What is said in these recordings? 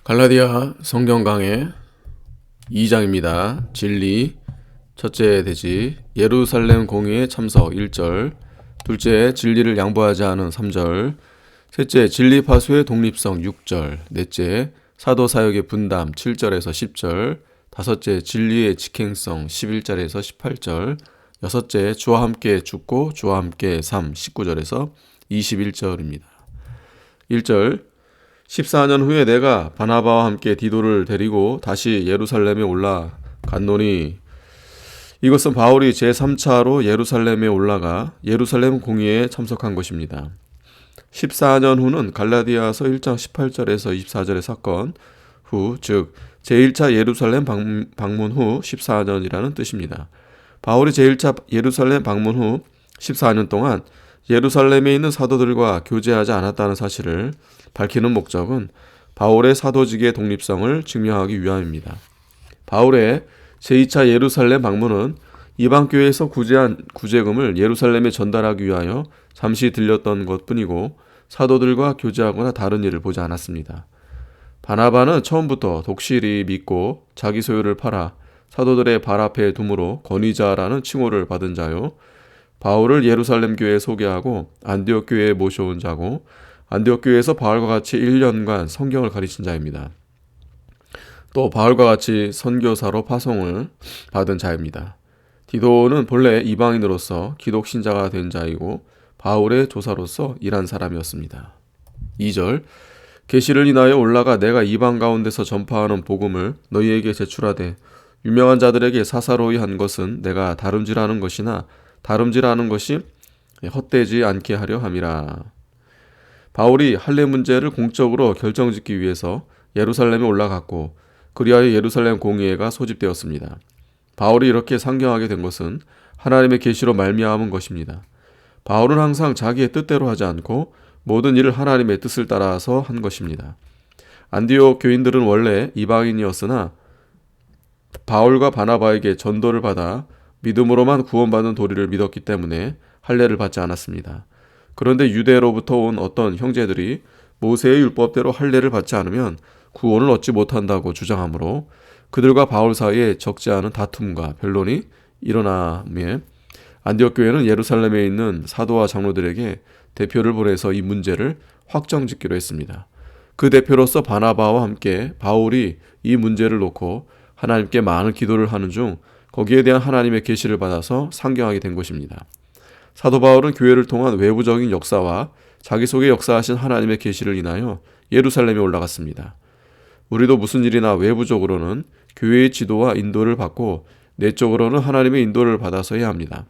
갈라디아 성경 강해 2장입니다. 진리 첫째 대지 예루살렘 공의에 참석 1절, 둘째 진리를 양보하지 않은 3절, 셋째 진리 파수의 독립성 6절, 넷째 사도 사역의 분담 7절에서 10절, 다섯째 진리의 직행성 11절에서 18절, 여섯째 주와 함께 죽고 주와 함께 삶 19절에서 21절입니다. 1절 14년 후에 내가 바나바와 함께 디도를 데리고 다시 예루살렘에 올라갔노니, 이것은 바울이 제3차로 예루살렘에 올라가 예루살렘 공의에 참석한 것입니다. 14년 후는 갈라디아서 1장 18절에서 24절의 사건 후, 즉 제1차 예루살렘 방문 후 14년이라는 뜻입니다. 바울이 제1차 예루살렘 방문 후 14년 동안 예루살렘에 있는 사도들과 교제하지 않았다는 사실을 밝히는 목적은 바울의 사도직의 독립성을 증명하기 위함입니다. 바울의 제2차 예루살렘 방문은 이방교회에서 구제한 구제금을 예루살렘에 전달하기 위하여 잠시 들렸던 것뿐이고 사도들과 교제하거나 다른 일을 보지 않았습니다. 바나바는 처음부터 독실히 믿고 자기 소유를 팔아 사도들의 발 앞에 둠으로 권위자라는 칭호를 받은 자요, 바울을 예루살렘 교회에 소개하고 안디옥 교회에 모셔온 자고, 안디옥 교회에서 바울과 같이 1년간 성경을 가르친 자입니다. 또 바울과 같이 선교사로 파송을 받은 자입니다. 디도는 본래 이방인으로서 기독 신자가 된 자이고 바울의 조사로서 일한 사람이었습니다. 2절 계시를 인하여 올라가 내가 이방 가운데서 전파하는 복음을 너희에게 제출하되 유명한 자들에게 사사로이 한 것은 내가 다름질하는 것이나 다름질하는 것이 헛되지 않게 하려 함이라. 바울이 할례 문제를 공적으로 결정짓기 위해서 예루살렘에 올라갔고 그리하여 예루살렘 공의회가 소집되었습니다. 바울이 이렇게 상경하게 된 것은 하나님의 계시로 말미암은 것입니다. 바울은 항상 자기의 뜻대로 하지 않고 모든 일을 하나님의 뜻을 따라서 한 것입니다. 안디옥 교인들은 원래 이방인이었으나 바울과 바나바에게 전도를 받아 믿음으로만 구원받는 도리를 믿었기 때문에 할례를 받지 않았습니다. 그런데 유대로부터 온 어떤 형제들이 모세의 율법대로 할례를 받지 않으면 구원을 얻지 못한다고 주장하므로 그들과 바울 사이에 적지 않은 다툼과 변론이 일어나며 안디옥 교회는 예루살렘에 있는 사도와 장로들에게 대표를 보내서 이 문제를 확정짓기로 했습니다. 그 대표로서 바나바와 함께 바울이 이 문제를 놓고 하나님께 많은 기도를 하는 중 거기에 대한 하나님의 계시를 받아서 상경하게 된 것입니다. 사도 바울은 교회를 통한 외부적인 역사와 자기 속에 역사하신 하나님의 계시를 인하여 예루살렘에 올라갔습니다. 우리도 무슨 일이나 외부적으로는 교회의 지도와 인도를 받고 내적으로는 하나님의 인도를 받아서 해야 합니다.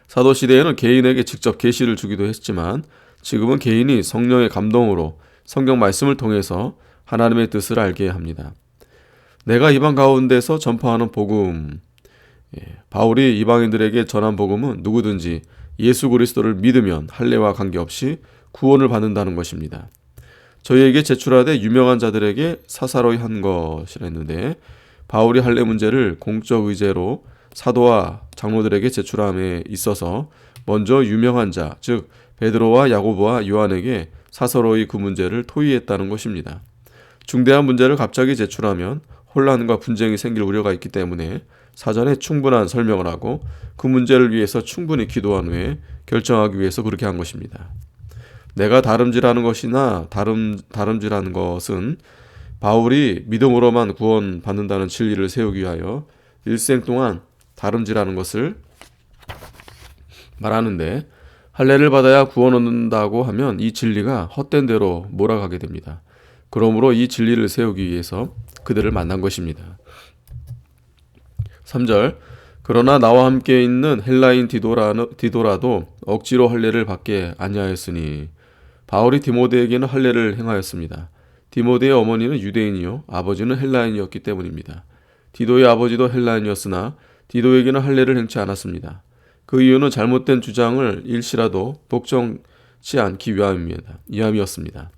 사도 시대에는 개인에게 직접 계시를 주기도 했지만 지금은 개인이 성령의 감동으로 성경 말씀을 통해서 하나님의 뜻을 알게 합니다. 내가 이방 가운데서 전파하는 복음, 바울이 이방인들에게 전한 복음은 누구든지 예수 그리스도를 믿으면 할례와 관계없이 구원을 받는다는 것입니다. 저희에게 제출하되 유명한 자들에게 사사로이 한 것이라 했는데, 바울이 할례 문제를 공적 의제로 사도와 장로들에게 제출함에 있어서 먼저 유명한 자, 즉 베드로와 야고보와 요한에게 사사로이 그 문제를 토의했다는 것입니다. 중대한 문제를 갑자기 제출하면 혼란과 분쟁이 생길 우려가 있기 때문에 사전에 충분한 설명을 하고 그 문제를 위해서 충분히 기도한 후에 결정하기 위해서 그렇게 한 것입니다. 내가 다름질하는 것이나 다름질하는 것은 바울이 믿음으로만 구원받는다는 진리를 세우기 위하여 일생 동안 다름질하는 것을 말하는데, 할례를 받아야 구원 얻는다고 하면 이 진리가 헛된 대로 몰아가게 됩니다. 그러므로 이 진리를 세우기 위해서 그들을 만난 것입니다. 3절 그러나 나와 함께 있는 헬라인 디도라도 억지로 할례를 받게 아니하였으니, 바울이 디모데에게는 할례를 행하였습니다. 디모데의 어머니는 유대인이요 아버지는 헬라인이었기 때문입니다. 디도의 아버지도 헬라인이었으나 디도에게는 할례를 행치 않았습니다. 그 이유는 잘못된 주장을 일시라도 복종치 않기 위함이었습니다.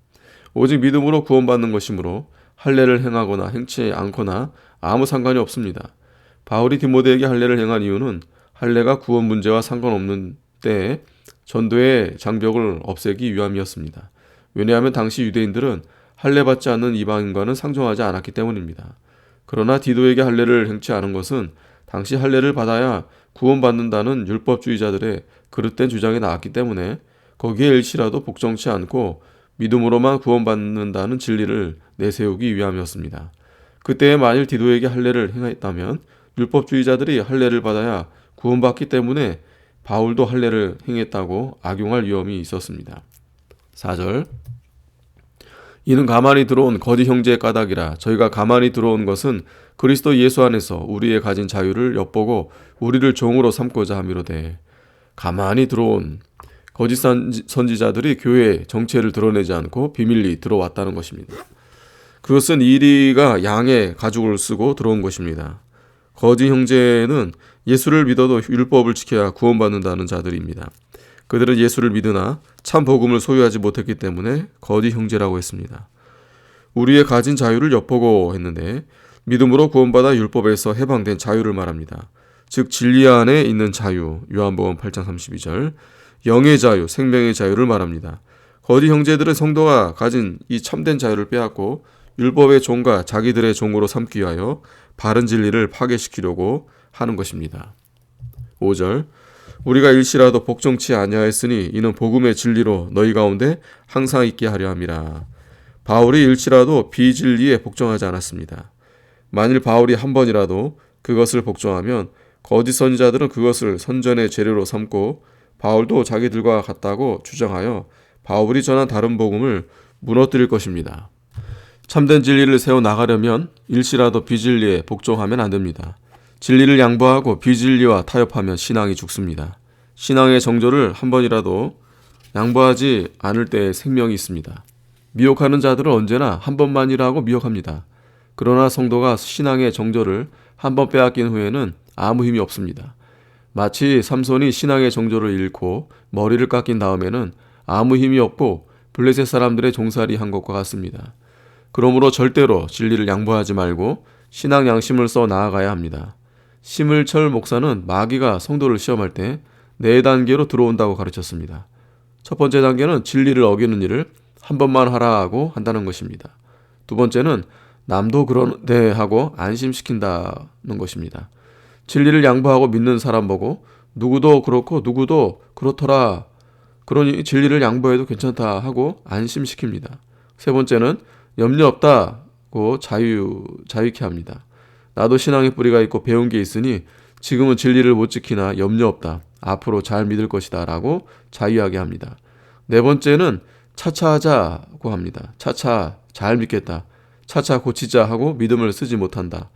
오직 믿음으로 구원받는 것이므로 할례를 행하거나 행치 않거나 아무 상관이 없습니다. 바울이 디모데에게 할례를 행한 이유는 할례가 구원 문제와 상관없는 때에 전도의 장벽을 없애기 위함이었습니다. 왜냐하면 당시 유대인들은 할례받지 않는 이방인과는 상종하지 않았기 때문입니다. 그러나 디도에게 할례를 행치 않은 것은 당시 할례를 받아야 구원받는다는 율법주의자들의 그릇된 주장이 나왔기 때문에 거기에 일시라도 복종치 않고 믿음으로만 구원받는다는 진리를 내세우기 위함이었습니다. 그때에 만일 디도에게 할례를 행했다면 율법주의자들이 할례를 받아야 구원받기 때문에 바울도 할례를 행했다고 악용할 위험이 있었습니다. 4절 이는 가만히 들어온 거짓 형제의 까닭이라 저희가 가만히 들어온 것은 그리스도 예수 안에서 우리의 가진 자유를 엿보고 우리를 종으로 삼고자 함이로되 가만히 들어온 거짓 선지자들이 교회의 정체를 드러내지 않고 비밀리 들어왔다는 것입니다. 그것은 이리가 양의 가죽을 쓰고 들어온 것입니다. 거짓 형제는 예수를 믿어도 율법을 지켜야 구원받는다는 자들입니다. 그들은 예수를 믿으나 참 복음을 소유하지 못했기 때문에 거짓 형제라고 했습니다. 우리의 가진 자유를 엿보고 했는데 믿음으로 구원받아 율법에서 해방된 자유를 말합니다. 즉 진리 안에 있는 자유, 요한복음 8장 32절, 영의 자유, 생명의 자유를 말합니다. 거짓 형제들은 성도가 가진 이 참된 자유를 빼앗고 율법의 종과 자기들의 종으로 삼기 위하여 바른 진리를 파괴시키려고 하는 것입니다. 5절 우리가 일시라도 복종치 아니하였으니 이는 복음의 진리로 너희 가운데 항상 있게 하려 함이라. 바울이 일시라도 비진리에 복종하지 않았습니다. 만일 바울이 한 번이라도 그것을 복종하면 거짓 선지자들은 그것을 선전의 재료로 삼고 바울도 자기들과 같다고 주장하여 바울이 전한 다른 복음을 무너뜨릴 것입니다. 참된 진리를 세워나가려면 일시라도 비진리에 복종하면 안 됩니다. 진리를 양보하고 비진리와 타협하면 신앙이 죽습니다. 신앙의 정조를 한 번이라도 양보하지 않을 때에 생명이 있습니다. 미혹하는 자들은 언제나 한 번만이라고 미혹합니다. 그러나 성도가 신앙의 정조를 한 번 빼앗긴 후에는 아무 힘이 없습니다. 마치 삼손이 신앙의 정조를 잃고 머리를 깎인 다음에는 아무 힘이 없고 블레셋 사람들의 종살이 한 것과 같습니다. 그러므로 절대로 진리를 양보하지 말고 신앙 양심을 써 나아가야 합니다. 심을철 목사는 마귀가 성도를 시험할 때 4단계로 들어온다고 가르쳤습니다. 첫 번째 단계는 진리를 어기는 일을 한 번만 하라 하고 한다는 것입니다. 두 번째는 남도 그러는데 하고 안심시킨다는 것입니다. 진리를 양보하고 믿는 사람 보고 누구도 그렇고 누구도 그렇더라. 그러니 진리를 양보해도 괜찮다 하고 안심시킵니다. 세 번째는 염려 없다고 자유케 합니다. 나도 신앙의 뿌리가 있고 배운 게 있으니 지금은 진리를 못 지키나 염려 없다. 앞으로 잘 믿을 것이다 라고 자유하게 합니다. 네 번째는 차차하자고 합니다. 차차 잘 믿겠다. 차차 고치자 하고 믿음을 쓰지 못한다.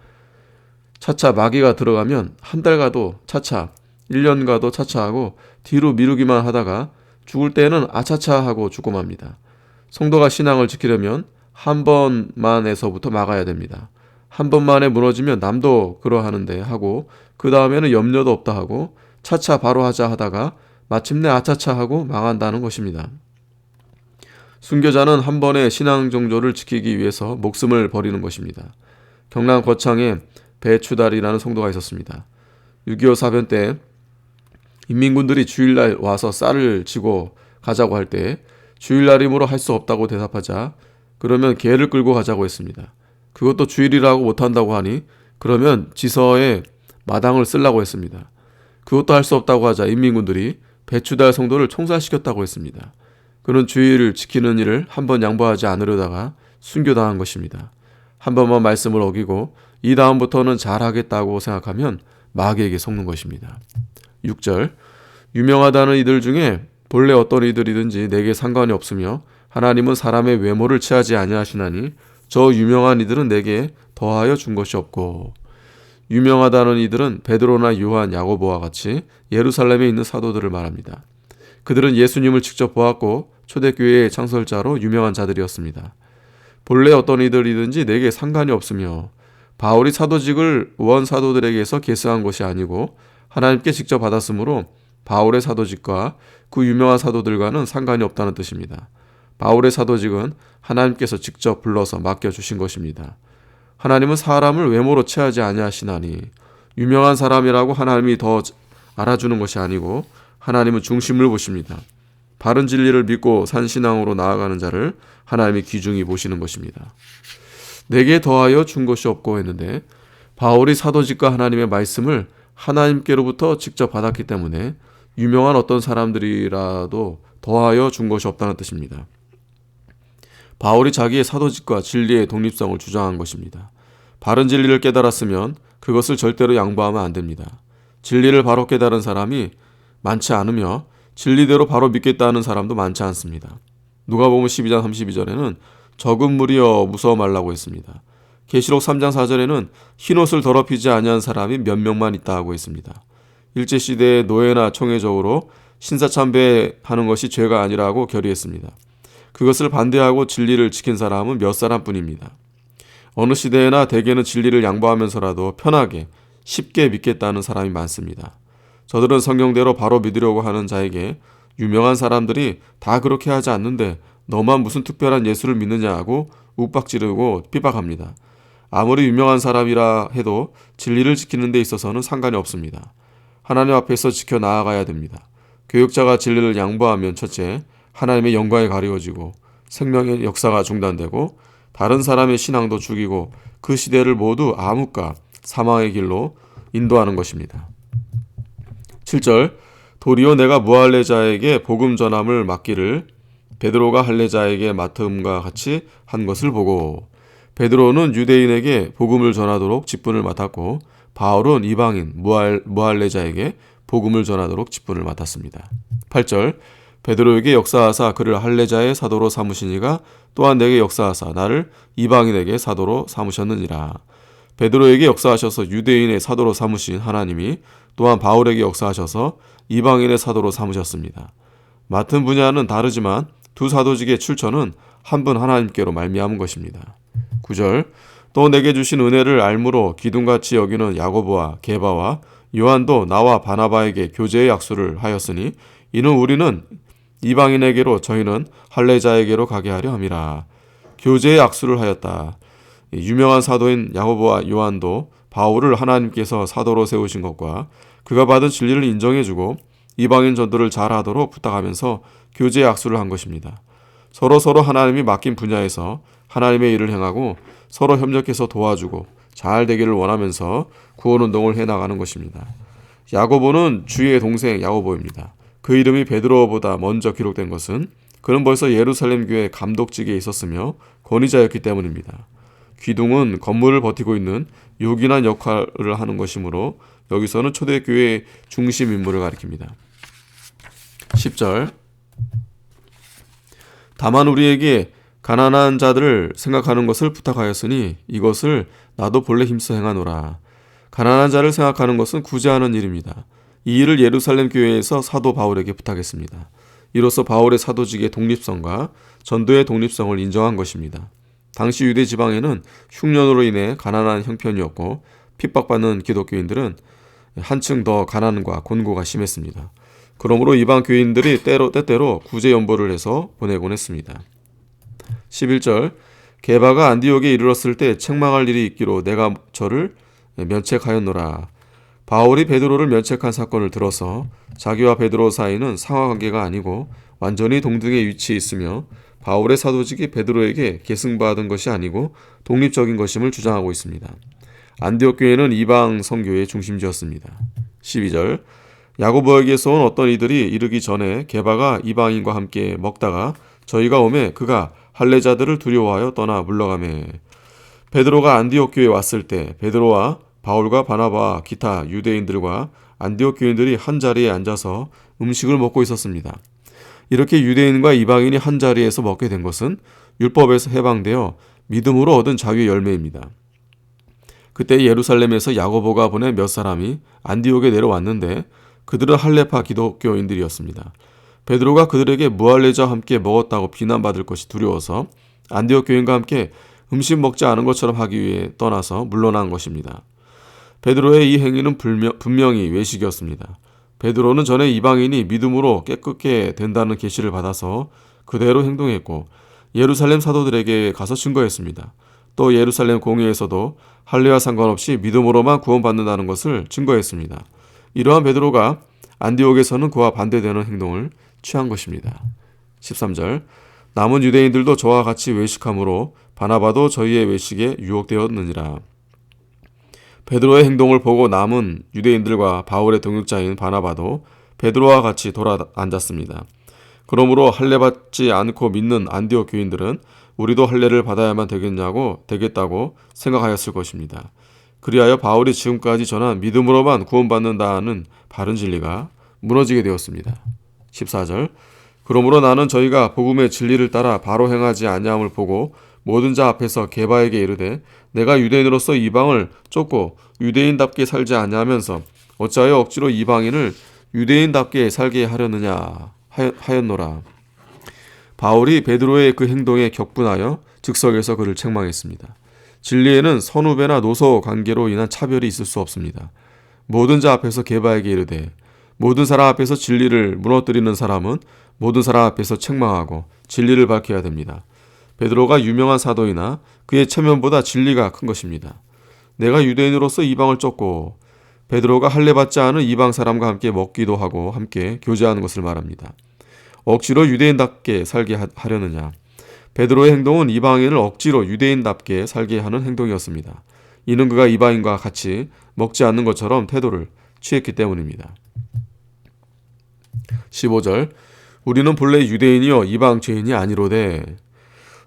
차차 마귀가 들어가면 한 달 가도 차차, 1년 가도 차차하고 뒤로 미루기만 하다가 죽을 때는 아차차 하고 죽고 맙니다. 성도가 신앙을 지키려면 한 번만에서부터 막아야 됩니다. 한 번만에 무너지면 남도 그러하는데 하고 그 다음에는 염려도 없다 하고 차차 바로 하자 하다가 마침내 아차차 하고 망한다는 것입니다. 순교자는 한 번의 신앙 정조를 지키기 위해서 목숨을 버리는 것입니다. 경남 거창에 배추달이라는 성도가 있었습니다. 6.25 사변 때 인민군들이 주일날 와서 쌀을 지고 가자고 할 때 주일날이므로 할 수 없다고 대답하자 그러면 개를 끌고 가자고 했습니다. 그것도 주일이라고 못한다고 하니 그러면 지서에 마당을 쓰려고 했습니다. 그것도 할 수 없다고 하자 인민군들이 배추달 성도를 총살시켰다고 했습니다. 그는 주일을 지키는 일을 한 번 양보하지 않으려다가 순교당한 것입니다. 한 번만 말씀을 어기고 이 다음부터는 잘하겠다고 생각하면 마귀에게 속는 것입니다. 6절 유명하다는 이들 중에 본래 어떤 이들이든지 내게 상관이 없으며 하나님은 사람의 외모를 취하지 아니하시나니 저 유명한 이들은 내게 더하여 준 것이 없고 유명하다는 이들은 베드로나 요한, 야고보와 같이 예루살렘에 있는 사도들을 말합니다. 그들은 예수님을 직접 보았고 초대교회의 창설자로 유명한 자들이었습니다. 본래 어떤 이들이든지 내게 상관이 없으며 바울이 사도직을 원 사도들에게서 계승한 것이 아니고 하나님께 직접 받았으므로 바울의 사도직과 그 유명한 사도들과는 상관이 없다는 뜻입니다. 바울의 사도직은 하나님께서 직접 불러서 맡겨주신 것입니다. 하나님은 사람을 외모로 취하지 아니하시나니 유명한 사람이라고 하나님이 더 알아주는 것이 아니고 하나님은 중심을 보십니다. 바른 진리를 믿고 산 신앙으로 나아가는 자를 하나님이 귀중히 보시는 것입니다. 내게 더하여 준 것이 없고 했는데 바울이 사도직과 하나님의 말씀을 하나님께로부터 직접 받았기 때문에 유명한 어떤 사람들이라도 더하여 준 것이 없다는 뜻입니다. 바울이 자기의 사도직과 진리의 독립성을 주장한 것입니다. 바른 진리를 깨달았으면 그것을 절대로 양보하면 안 됩니다. 진리를 바로 깨달은 사람이 많지 않으며 진리대로 바로 믿겠다는 사람도 많지 않습니다. 누가복음 12장 32절에는 적은 무리여 무서워 말라고 했습니다. 계시록 3장 4절에는 흰옷을 더럽히지 아니한 사람이 몇 명만 있다고 했습니다. 일제시대의 노예나 총회적으로 신사참배하는 것이 죄가 아니라고 결의했습니다. 그것을 반대하고 진리를 지킨 사람은 몇 사람뿐입니다. 어느 시대에나 대개는 진리를 양보하면서라도 편하게 쉽게 믿겠다는 사람이 많습니다. 저들은 성경대로 바로 믿으려고 하는 자에게 유명한 사람들이 다 그렇게 하지 않는데 너만 무슨 특별한 예수를 믿느냐고 욱박지르고 핍박합니다. 아무리 유명한 사람이라 해도 진리를 지키는 데 있어서는 상관이 없습니다. 하나님 앞에서 지켜 나아가야 됩니다. 교육자가 진리를 양보하면 첫째, 하나님의 영광이 가리워지고 생명의 역사가 중단되고 다른 사람의 신앙도 죽이고 그 시대를 모두 암흑과 사망의 길로 인도하는 것입니다. 7절 도리어 내가 무할례자에게 복음 전함을 맡기를 베드로가 할례자에게 맡음과 같이 한 것을 보고 베드로는 유대인에게 복음을 전하도록 직분을 맡았고 바울은 이방인 무할례자에게 복음을 전하도록 직분을 맡았습니다. 8절 베드로에게 역사하사 그를 할례자의 사도로 삼으시니가 또한 내게 역사하사 나를 이방인에게 사도로 삼으셨느니라. 베드로에게 역사하셔서 유대인의 사도로 삼으신 하나님이 또한 바울에게 역사하셔서 이방인의 사도로 삼으셨습니다. 맡은 분야는 다르지만 두 사도직의 출처는 한 분 하나님께로 말미암은 것입니다. 9절 또 내게 주신 은혜를 알므로 기둥같이 여기는 야고보와 게바와 요한도 나와 바나바에게 교제의 약수를 하였으니 이는 우리는 이방인에게로 저희는 할례자에게로 가게 하려 함이라. 교제의 약수를 하였다. 유명한 사도인 야고보와 요한도 바울을 하나님께서 사도로 세우신 것과 그가 받은 진리를 인정해주고 이방인 전도를 잘하도록 부탁하면서 교제의 약수를 한 것입니다. 서로 하나님이 맡긴 분야에서 하나님의 일을 행하고 서로 협력해서 도와주고 잘 되기를 원하면서 구원운동을 해나가는 것입니다. 야고보는 주의 동생 야고보입니다. 그 이름이 베드로보다 먼저 기록된 것은 그는 벌써 예루살렘 교회 감독직에 있었으며 권위자였기 때문입니다. 기둥은 건물을 버티고 있는 요긴한 역할을 하는 것이므로 여기서는 초대교회의 중심 인물을 가리킵니다. 10절 다만 우리에게 가난한 자들을 생각하는 것을 부탁하였으니 이것을 나도 본래 힘써 행하노라. 가난한 자를 생각하는 것은 구제하는 일입니다. 이 일을 예루살렘 교회에서 사도 바울에게 부탁했습니다. 이로써 바울의 사도직의 독립성과 전도의 독립성을 인정한 것입니다. 당시 유대 지방에는 흉년으로 인해 가난한 형편이었고 핍박받는 기독교인들은 한층 더 가난과 곤고가 심했습니다. 그러므로 이방 교인들이 때때로 구제 연보를 해서 보내곤 했습니다. 11절 게바가 안디옥에 이르렀을 때 책망할 일이 있기로 내가 저를 면책하였노라. 바울이 베드로를 면책한 사건을 들어서 자기와 베드로 사이는 상하관계가 아니고 완전히 동등의 위치에 있으며 바울의 사도직이 베드로에게 계승받은 것이 아니고 독립적인 것임을 주장하고 있습니다. 안디옥 교회는 이방 선교의 중심지였습니다. 12절 야고보에게서 온 어떤 이들이 이르기 전에 게바가 이방인과 함께 먹다가 저희가 오매 그가 할례자들을 두려워하여 떠나 물러가매. 베드로가 안디옥 교회에 왔을 때 베드로와 바울과 바나바와 기타 유대인들과 안디옥 교인들이 한 자리에 앉아서 음식을 먹고 있었습니다. 이렇게 유대인과 이방인이 한 자리에서 먹게 된 것은 율법에서 해방되어 믿음으로 얻은 자유의 열매입니다. 그때 예루살렘에서 야고보가 보낸 몇 사람이 안디옥에 내려왔는데 그들은 할례파 기독교인들이었습니다. 베드로가 그들에게 무할례자와 함께 먹었다고 비난받을 것이 두려워서 안디옥 교인과 함께 음식 먹지 않은 것처럼 하기 위해 떠나서 물러난 것입니다. 베드로의 이 행위는 분명히 외식이었습니다. 베드로는 전에 이방인이 믿음으로 깨끗게 된다는 계시를 받아서 그대로 행동했고 예루살렘 사도들에게 가서 증거했습니다. 또 예루살렘 공회에서도 할례와 상관없이 믿음으로만 구원받는다는 것을 증거했습니다. 이러한 베드로가 안디옥에서는 그와 반대되는 행동을 취한 것입니다. 13절 남은 유대인들도 저와 같이 외식함으로 바나바도 저희의 외식에 유혹되었느니라. 베드로의 행동을 보고 남은 유대인들과 바울의 동역자인 바나바도 베드로와 같이 돌아 앉았습니다. 그러므로 할례받지 않고 믿는 안디옥 교인들은 우리도 할례를 받아야만 되겠다고 생각하였을 것입니다. 그리하여 바울이 지금까지 전한 믿음으로만 구원받는다는 바른 진리가 무너지게 되었습니다. 14절 그러므로 나는 저희가 복음의 진리를 따라 바로 행하지 아니함을 보고 모든 자 앞에서 게바에게 이르되 내가 유대인으로서 이방을 쫓고 유대인답게 살지 아니하면서 어찌하여 억지로 이방인을 유대인답게 살게 하려느냐 하였노라. 바울이 베드로의 그 행동에 격분하여 즉석에서 그를 책망했습니다. 진리에는 선후배나 노소 관계로 인한 차별이 있을 수 없습니다. 모든 자 앞에서 게바에게 이르되 모든 사람 앞에서 진리를 무너뜨리는 사람은 모든 사람 앞에서 책망하고 진리를 밝혀야 됩니다. 베드로가 유명한 사도이나 그의 체면보다 진리가 큰 것입니다. 내가 유대인으로서 이방을 쫓고 베드로가 할례받지 않은 이방 사람과 함께 먹기도 하고 함께 교제하는 것을 말합니다. 억지로 유대인답게 살게 하려느냐. 베드로의 행동은 이방인을 억지로 유대인답게 살게 하는 행동이었습니다. 이는 그가 이방인과 같이 먹지 않는 것처럼 태도를 취했기 때문입니다. 15절 우리는 본래 유대인이요 이방 죄인이 아니로되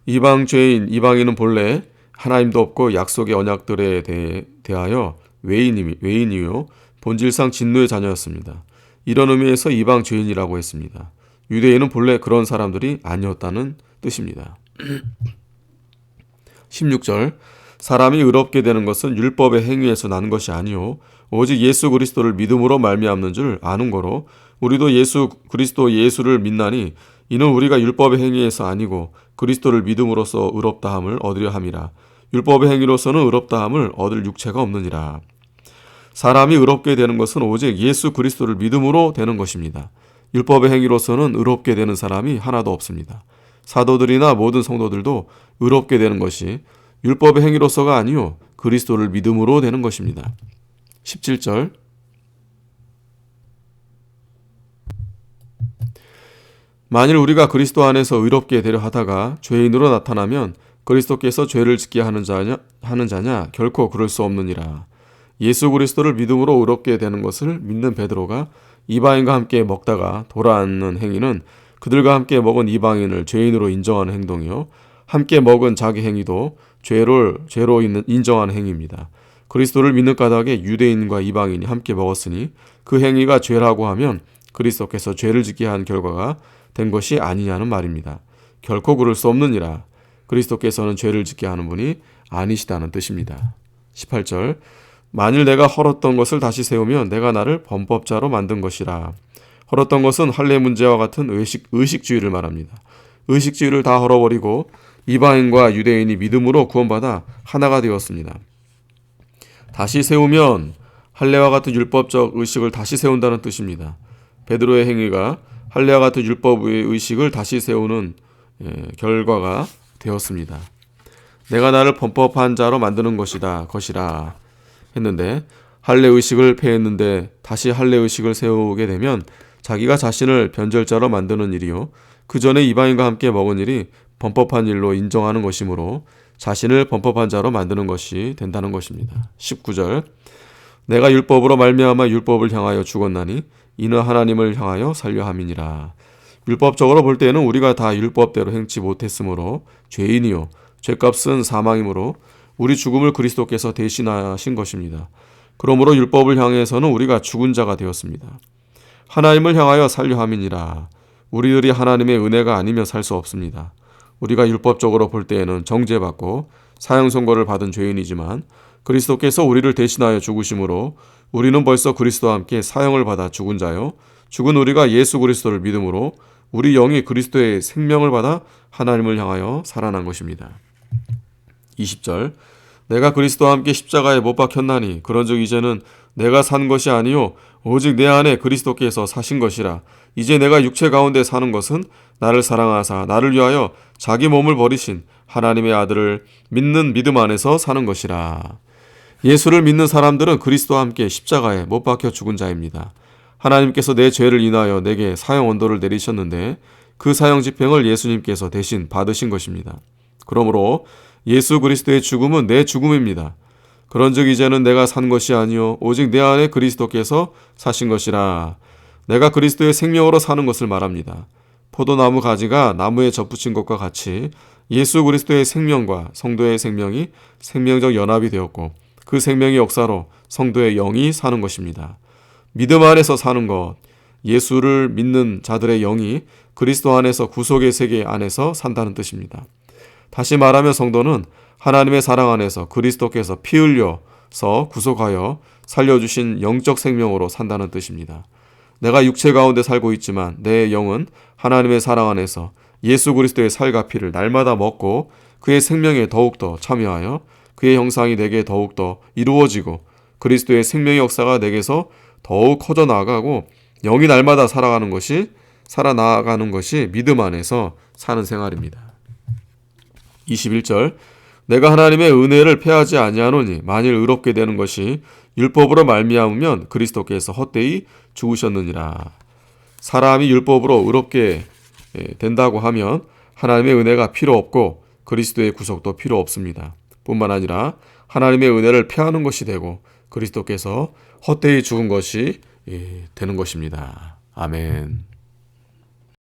이방 죄인 이방인은 본래 하나님도 없고 약속의 언약들에 대하여 외인이요 본질상 진노의 자녀였습니다. 이런 의미에서 이방 죄인이라고 했습니다. 유대인은 본래 그런 사람들이 아니었다는 뜻입니다. 16절 사람이 의롭게 되는 것은 율법의 행위에서 나는 것이 아니요 오직 예수 그리스도를 믿음으로 말미암는 줄 아는 거로 우리도 예수를 믿나니 이는 우리가 율법의 행위에서 아니고 그리스도를 믿음으로써 의롭다함을 얻으려 함이라. 율법의 행위로서는 의롭다함을 얻을 육체가 없느니라. 사람이 의롭게 되는 것은 오직 예수 그리스도를 믿음으로 되는 것입니다. 율법의 행위로서는 의롭게 되는 사람이 하나도 없습니다. 사도들이나 모든 성도들도 의롭게 되는 것이 율법의 행위로서가 아니요 그리스도를 믿음으로 되는 것입니다. 17절 만일 우리가 그리스도 안에서 의롭게 되려 하다가 죄인으로 나타나면 그리스도께서 죄를 짓게 하는 자냐? 결코 그럴 수 없느니라. 예수 그리스도를 믿음으로 의롭게 되는 것을 믿는 베드로가 이방인과 함께 먹다가 돌아앉는 행위는 그들과 함께 먹은 이방인을 죄인으로 인정하는 행동이요 함께 먹은 자기 행위도 죄로 인정하는 행위입니다. 그리스도를 믿는 까닭에 유대인과 이방인이 함께 먹었으니 그 행위가 죄라고 하면 그리스도께서 죄를 짓게 한 결과가 된 것이 아니냐는 말입니다. 결코 그럴 수 없느니라. 그리스도께서는 죄를 짓게 하는 분이 아니시다는 뜻입니다. 18절 만일 내가 헐었던 것을 다시 세우면 내가 나를 범법자로 만든 것이라. 헐었던 것은 할례 문제와 같은 의식주의를 말합니다. 의식주의를 다 헐어버리고 이방인과 유대인이 믿음으로 구원받아 하나가 되었습니다. 다시 세우면 할례와 같은 율법적 의식을 다시 세운다는 뜻입니다. 베드로의 행위가 할례와 같은 율법의 의식을 다시 세우는 결과가 되었습니다. 내가 나를 범법한 자로 만드는 것이라 했는데 할례 의식을 폐했는데 다시 할례 의식을 세우게 되면 자기가 자신을 변절자로 만드는 일이요 그 전에 이방인과 함께 먹은 일이 범법한 일로 인정하는 것이므로 자신을 범법한 자로 만드는 것이 된다는 것입니다. 19절 내가 율법으로 말미암아 율법을 향하여 죽었나니 이는 하나님을 향하여 살려 함이니라. 율법적으로 볼 때에는 우리가 다 율법대로 행치 못했으므로 죄인이요 죄값은 사망이므로 우리 죽음을 그리스도께서 대신하신 것입니다. 그러므로 율법을 향해서는 우리가 죽은 자가 되었습니다. 하나님을 향하여 살려 함이니라. 우리들이 하나님의 은혜가 아니면 살 수 없습니다. 우리가 율법적으로 볼 때에는 정죄받고 사형 선고를 받은 죄인이지만 그리스도께서 우리를 대신하여 죽으심으로 우리는 벌써 그리스도와 함께 사형을 받아 죽은 자요 죽은 우리가 예수 그리스도를 믿음으로 우리 영이 그리스도의 생명을 받아 하나님을 향하여 살아난 것입니다. 20절 내가 그리스도와 함께 십자가에 못 박혔나니 그런즉 이제는 내가 산 것이 아니요 오직 내 안에 그리스도께서 사신 것이라. 이제 내가 육체 가운데 사는 것은 나를 사랑하사 나를 위하여 자기 몸을 버리신 하나님의 아들을 믿는 믿음 안에서 사는 것이라. 예수를 믿는 사람들은 그리스도와 함께 십자가에 못 박혀 죽은 자입니다. 하나님께서 내 죄를 인하여 내게 사형 언도를 내리셨는데 그 사형 집행을 예수님께서 대신 받으신 것입니다. 그러므로 예수 그리스도의 죽음은 내 죽음입니다. 그런즉 이제는 내가 산 것이 아니요 오직 내 안에 그리스도께서 사신 것이라. 내가 그리스도의 생명으로 사는 것을 말합니다. 포도나무 가지가 나무에 접붙인 것과 같이 예수 그리스도의 생명과 성도의 생명이 생명적 연합이 되었고 그 생명의 역사로 성도의 영이 사는 것입니다. 믿음 안에서 사는 것, 예수를 믿는 자들의 영이 그리스도 안에서 구속의 세계 안에서 산다는 뜻입니다. 다시 말하면 성도는 하나님의 사랑 안에서 그리스도께서 피 흘려서 구속하여 살려주신 영적 생명으로 산다는 뜻입니다. 내가 육체 가운데 살고 있지만 내 영은 하나님의 사랑 안에서 예수 그리스도의 살과 피를 날마다 먹고 그의 생명에 더욱더 참여하여 그의 형상이 내게 더욱더 이루어지고 그리스도의 생명의 역사가 내게서 더욱 커져 나가고 영이 날마다 살아나가는 것이 믿음 안에서 사는 생활입니다. 21절 내가 하나님의 은혜를 패하지 아니하노니 만일 의롭게 되는 것이 율법으로 말미암으면 그리스도께서 헛되이 죽으셨느니라. 사람이 율법으로 의롭게 된다고 하면 하나님의 은혜가 필요 없고 그리스도의 구속도 필요 없습니다. 뿐만 아니라 하나님의 은혜를 패하는 것이 되고 그리스도께서 헛되이 죽은 것이 되는 것입니다. 아멘.